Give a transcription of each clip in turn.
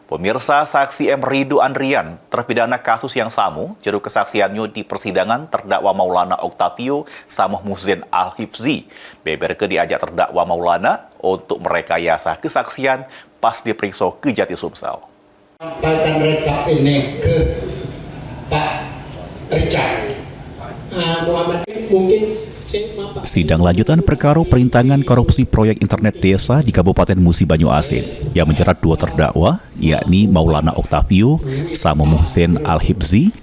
Pemirsa, saksi M. Rido Andrian, terpidana kasus yang sama, juru kesaksiannya di persidangan terdakwa Maulana Octavio sama Muhsin Al-Hifzi. Beberke diajak terdakwa Maulana untuk merekayasa kesaksian pas diperiksa ke Jati Sumsel. Sampaikan rekap ini ke Pak Richard. Sidang lanjutan perkara perintangan korupsi proyek internet desa di Kabupaten Musi Banyu Asin yang menjerat dua terdakwa, yakni Maulana Octavio sama Muhsin Al-Hifzi.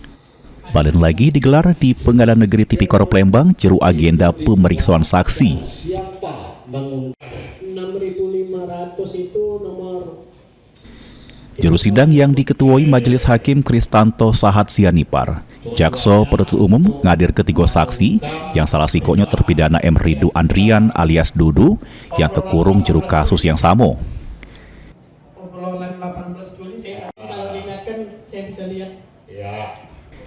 Balen lagi digelar di Pengadilan Negeri Tipikor Palembang jeru agenda pemeriksaan saksi. Siapa mengungkap 6.500 itu nomor Juru sidang yang diketuai Majelis Hakim Kristanto Sahat Sianipar, Jaksa Penuntut Umum ngadir ketiga saksi yang salah sikoknya terpidana M. Rido Andrian alias Dudu yang terkurung juru kasus yang sama.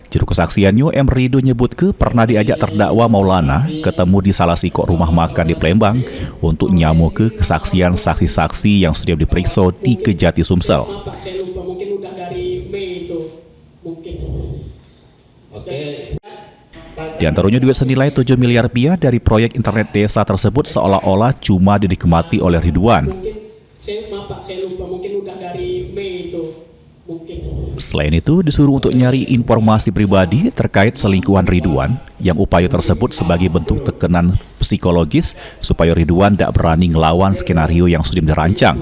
Juru kesaksiannya M. Rido nyebut ke pernah diajak terdakwa Maulana ketemu di salah sikok rumah makan di Palembang untuk nyamu ke kesaksian saksi-saksi yang sudah diperiksa di Kejati Sumsel. Di antaranya duit senilai 7 miliar rupiah dari proyek internet desa tersebut seolah-olah cuma dinikmati oleh Ridwan. Selain itu, disuruh untuk nyari informasi pribadi terkait selingkuhan Ridwan, yang upaya tersebut sebagai bentuk tekanan psikologis supaya Ridwan tidak berani ngelawan skenario yang sudah dirancang.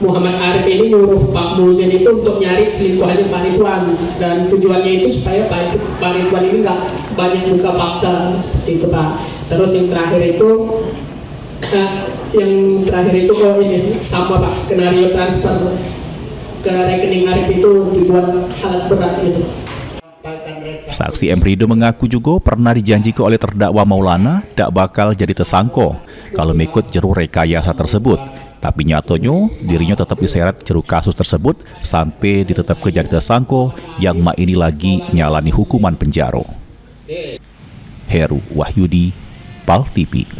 Muhammad Arif ini nyuruh Pak Muhsin itu untuk nyari selingkuhannya Pak Ridwan, dan tujuannya itu supaya Pak Ridwan ini nggak banyak buka fakta seperti itu Pak. Terus yang terakhir itu ini sama Pak, skenario transfer ke rekening Arif itu dibuat sangat berat gitu. Saksi M. Rido mengaku juga pernah dijanjikan oleh terdakwa Maulana tak bakal jadi tersangka kalau mengikut jeru rekayasa tersebut. Tapi nyatanya dirinya tetap diseret jeru kasus tersebut sampai ditetapkan jadi tersangka yang mak ini lagi nyalani hukuman penjara. Heru Wahyudi, PAL TV.